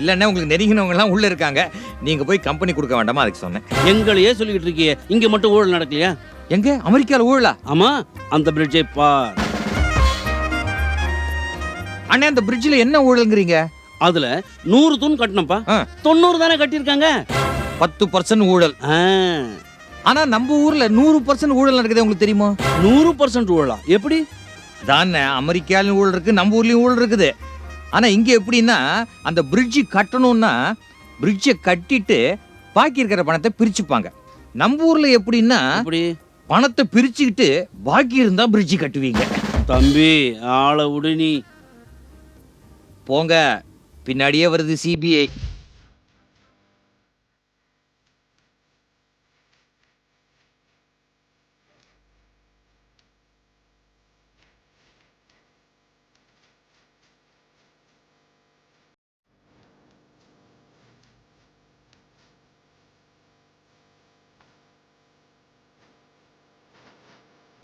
இல்லன்னா உங்களுக்கு நெருங்கினவங்க எல்லாம் உள்ள இருக்காங்க. நீங்க போய் கம்பெனி கொடுக்க வேண்டாமா அதுக்கு சொன்னேன். எங்களையே சொல்லிக்கிட்டு இருக்கியே, இங்க மட்டும் ஊழல் நடக்கலையா? எங்க அமெரிக்கால ஊழலா? ஆமா, அந்த பிரிட்ஜை பார். அண்ணே அந்த பிரிட்ஜ்ல என்ன ஊழல்ங்கறீங்க? அதுல 100 தூண் கட்டணும்ப்பா. 90 தானே கட்டியிருக்காங்க. 10% ஊழல். ஆனா நம்ம ஊர்ல 100% ஊழல் நடக்குது, உங்களுக்கு தெரியுமா? 100% ஊழலா? எப்படி? தானே அமெரிக்கால ஊழல் இருக்கு, நம்ம ஊர்லயும் ஊழல் இருக்குது. ஆனா இங்க எப்படின்னா அந்த பிரிட்ஜ் கட்டணும்னா பிரிட்ஜை கட்டிட்டு பாக்கி இருக்கிற பணத்தை பிரிச்சுப்பாங்க. நம்ம ஊர்ல எப்படின்னா பணத்தை பிரிச்சுக்கிட்டு பாக்கி இருந்தா பிரிட்ஜ் கட்டுவீங்க. தம்பி ஆள விடு நீ. போங்க, பின்னாடியே வருது சிபிஐ.